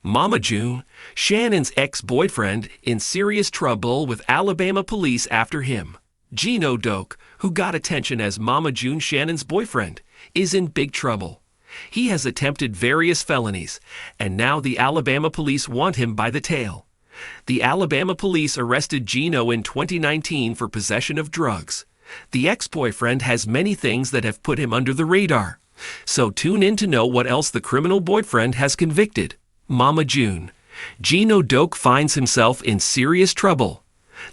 Mama June, Shannon's ex-boyfriend, in serious trouble with Alabama police after him. Gino Doak, who got attention as Mama June Shannon's boyfriend, is in big trouble. He has attempted various felonies, and now the Alabama police want him by the tail. The Alabama police arrested Gino in 2019 for possession of drugs. The ex-boyfriend has many things that have put him under the radar. So tune in to know what else the criminal boyfriend has convicted. Mama June. Gino Doak finds himself in serious trouble.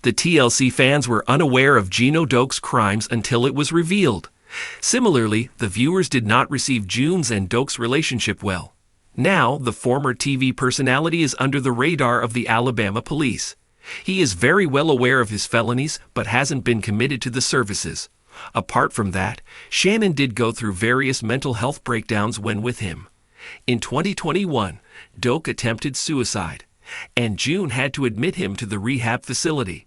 The TLC fans were unaware of Gino Doak's crimes until it was revealed. Similarly, the viewers did not receive June's and Doak's relationship well. Now, the former TV personality is under the radar of the Alabama police. He is very well aware of his felonies, but hasn't been committed to the services. Apart from that, Shannon did go through various mental health breakdowns when with him. In 2021, Doak attempted suicide, and June had to admit him to the rehab facility.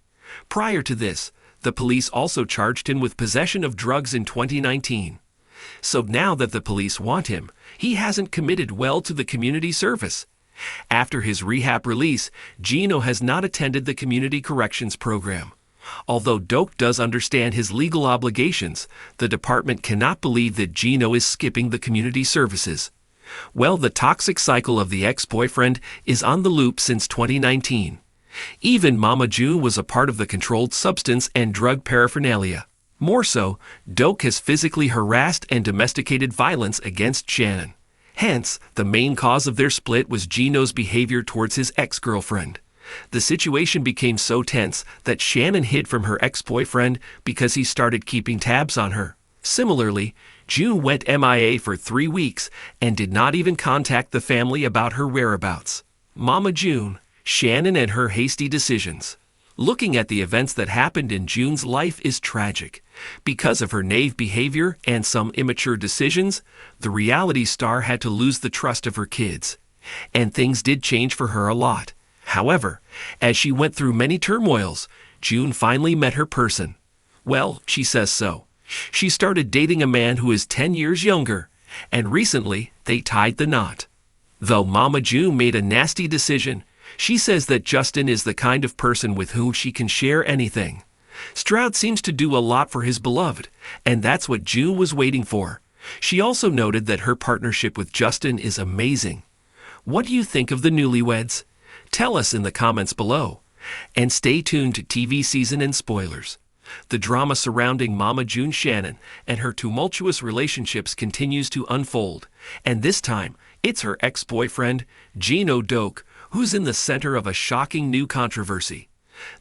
Prior to this, the police also charged him with possession of drugs in 2019. So now that the police want him, he hasn't committed well to the community service. After his rehab release, Gino has not attended the community corrections program. Although Doak does understand his legal obligations, the department cannot believe that Gino is skipping the community services. Well, the toxic cycle of the ex-boyfriend is on the loop since 2019. Even Mama June was a part of the controlled substance and drug paraphernalia. More so, Doak has physically harassed and domesticated violence against Shannon. Hence, the main cause of their split was Gino's behavior towards his ex-girlfriend. The situation became so tense that Shannon hid from her ex-boyfriend because he started keeping tabs on her. Similarly, June went MIA for 3 weeks and did not even contact the family about her whereabouts. Mama June, Shannon and her hasty decisions. Looking at the events that happened in June's life is tragic. Because of her naive behavior and some immature decisions, the reality star had to lose the trust of her kids. And things did change for her a lot. However, as she went through many turmoils, June finally met her person. Well, she says so. She started dating a man who is 10 years younger, and recently they tied the knot. Though Mama June made a nasty decision, she says that Justin is the kind of person with whom she can share anything. Stroud seems to do a lot for his beloved, and that's what June was waiting for. She also noted that her partnership with Justin is amazing. What do you think of the newlyweds? Tell us in the comments below. And stay tuned to TV season and spoilers. The drama surrounding Mama June Shannon and her tumultuous relationships continues to unfold, and this time, it's her ex-boyfriend, Gino Doak, who's in the center of a shocking new controversy.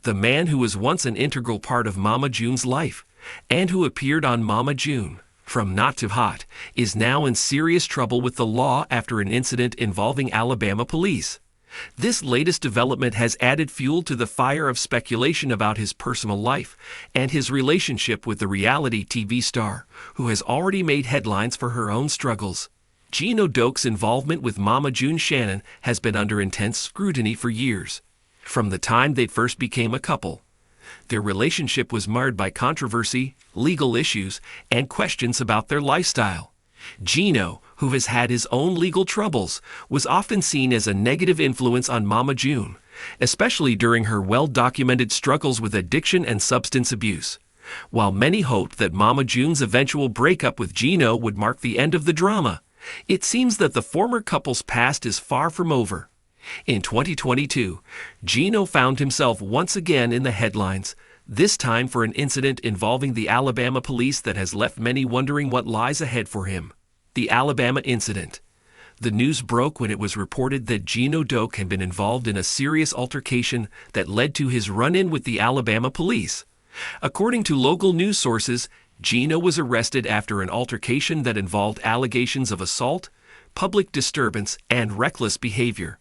The man who was once an integral part of Mama June's life, and who appeared on Mama June, From Not to Hot, is now in serious trouble with the law after an incident involving Alabama police. This latest development has added fuel to the fire of speculation about his personal life and his relationship with the reality TV star, who has already made headlines for her own struggles. Gino Doak's involvement with Mama June Shannon has been under intense scrutiny for years. From the time they first became a couple, their relationship was marred by controversy, legal issues, and questions about their lifestyle. Gino, who has had his own legal troubles, was often seen as a negative influence on Mama June, especially during her well-documented struggles with addiction and substance abuse. While many hoped that Mama June's eventual breakup with Gino would mark the end of the drama, it seems that the former couple's past is far from over. In 2022, Gino found himself once again in the headlines, this time for an incident involving the Alabama police that has left many wondering what lies ahead for him. The Alabama incident. The news broke when it was reported that Gino Doak had been involved in a serious altercation that led to his run-in with the Alabama police. According to local news sources, Gino was arrested after an altercation that involved allegations of assault, public disturbance, and reckless behavior.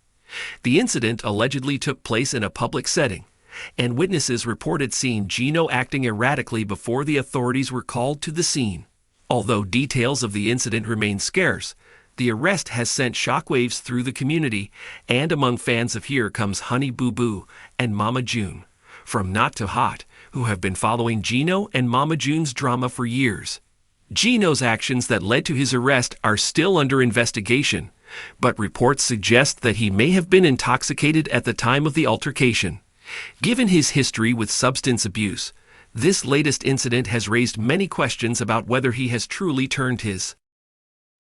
The incident allegedly took place in a public setting, and witnesses reported seeing Gino acting erratically before the authorities were called to the scene. Although details of the incident remain scarce, the arrest has sent shockwaves through the community and among fans of Here Comes Honey Boo Boo and Mama June, From Not to Hot, who have been following Gino and Mama June's drama for years. Gino's actions that led to his arrest are still under investigation, but reports suggest that he may have been intoxicated at the time of the altercation. Given his history with substance abuse, this latest incident has raised many questions about whether he has truly turned his.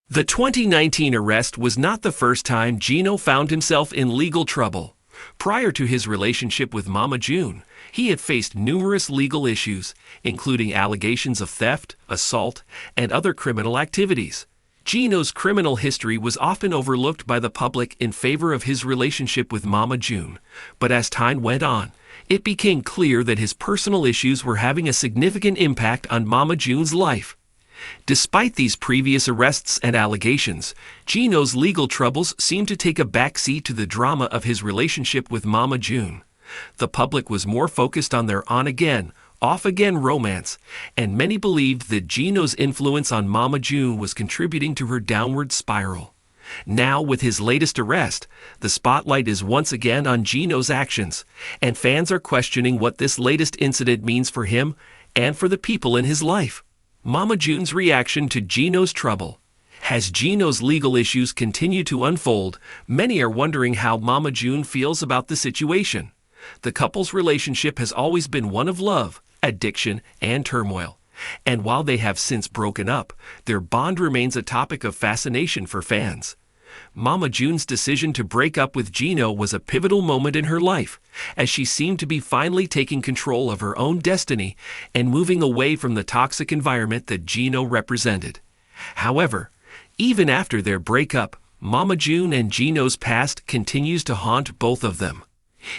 The 2019 arrest was not the first time Gino found himself in legal trouble. Prior to his relationship with Mama June, he had faced numerous legal issues, including allegations of theft, assault, and other criminal activities. Gino's criminal history was often overlooked by the public in favor of his relationship with Mama June, but as time went on, it became clear that his personal issues were having a significant impact on Mama June's life. Despite these previous arrests and allegations, Gino's legal troubles seemed to take a backseat to the drama of his relationship with Mama June. The public was more focused on their on-again, off-again romance, and many believed that Gino's influence on Mama June was contributing to her downward spiral. Now, with his latest arrest, the spotlight is once again on Gino's actions, and fans are questioning what this latest incident means for him and for the people in his life. Mama June's reaction to Gino's trouble. As Gino's legal issues continue to unfold, many are wondering how Mama June feels about the situation. The couple's relationship has always been one of love, addiction, and turmoil. And while they have since broken up, their bond remains a topic of fascination for fans. Mama June's decision to break up with Gino was a pivotal moment in her life, as she seemed to be finally taking control of her own destiny and moving away from the toxic environment that Gino represented. However, even after their breakup, Mama June and Gino's past continues to haunt both of them.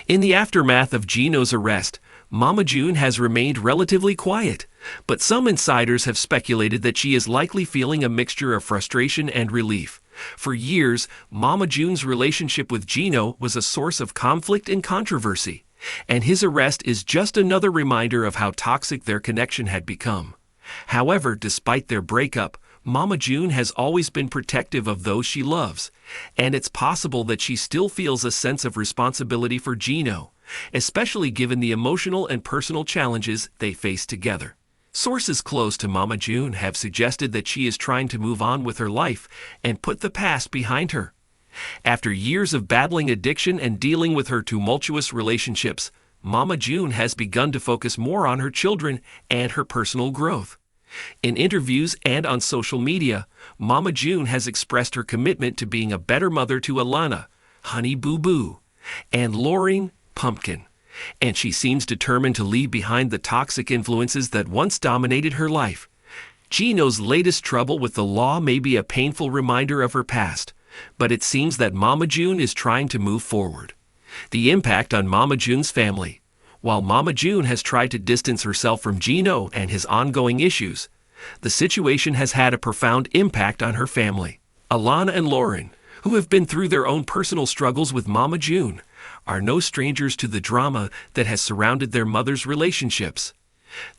In the aftermath of Gino's arrest, Mama June has remained relatively quiet, but some insiders have speculated that she is likely feeling a mixture of frustration and relief. For years, Mama June's relationship with Gino was a source of conflict and controversy, and his arrest is just another reminder of how toxic their connection had become. However, despite their breakup, Mama June has always been protective of those she loves, and it's possible that she still feels a sense of responsibility for Gino, especially given the emotional and personal challenges they face together. Sources close to Mama June have suggested that she is trying to move on with her life and put the past behind her. After years of battling addiction and dealing with her tumultuous relationships, Mama June has begun to focus more on her children and her personal growth. In interviews and on social media, Mama June has expressed her commitment to being a better mother to Alana, Honey Boo Boo, and Lauren, Pumpkin, and she seems determined to leave behind the toxic influences that once dominated her life. Gino's latest trouble with the law may be a painful reminder of her past, but it seems that Mama June is trying to move forward. The impact on Mama June's family. While Mama June has tried to distance herself from Gino and his ongoing issues, the situation has had a profound impact on her family. Alana and Lauren, who have been through their own personal struggles with Mama June, are no strangers to the drama that has surrounded their mother's relationships.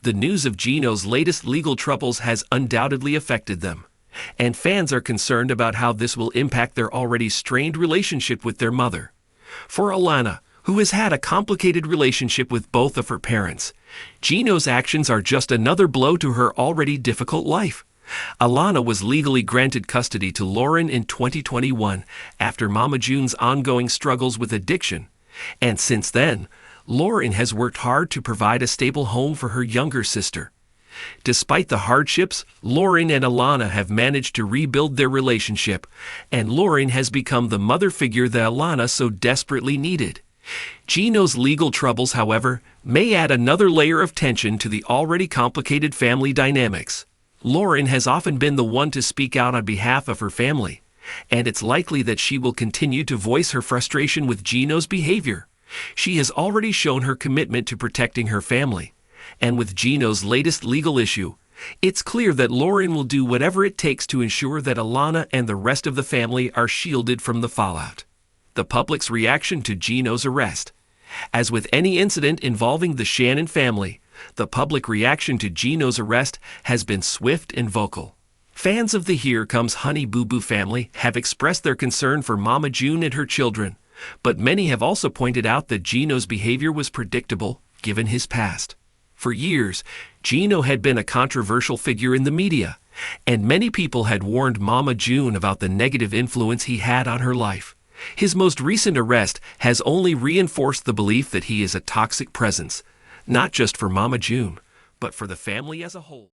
The news of Gino's latest legal troubles has undoubtedly affected them, and fans are concerned about how this will impact their already strained relationship with their mother. For Alana, who has had a complicated relationship with both of her parents, Gino's actions are just another blow to her already difficult life. Alana was legally granted custody to Lauren in 2021 after Mama June's ongoing struggles with addiction, and since then, Lauren has worked hard to provide a stable home for her younger sister. Despite the hardships, Lauren and Alana have managed to rebuild their relationship, and Lauren has become the mother figure that Alana so desperately needed. Gino's legal troubles, however, may add another layer of tension to the already complicated family dynamics. Lauren has often been the one to speak out on behalf of her family, and it's likely that she will continue to voice her frustration with Gino's behavior. She has already shown her commitment to protecting her family, and with Gino's latest legal issue, it's clear that Lauren will do whatever it takes to ensure that Alana and the rest of the family are shielded from the fallout. The public's reaction to Gino's arrest. As with any incident involving the Shannon family, the public reaction to Gino's arrest has been swift and vocal. Fans of the Here Comes Honey Boo Boo family have expressed their concern for Mama June and her children, but many have also pointed out that Gino's behavior was predictable given his past. For years, Gino had been a controversial figure in the media, And many people had warned Mama June about the negative influence he had on her life. His most recent arrest has only reinforced the belief that he is a toxic presence, not just for Mama June, but for the family as a whole.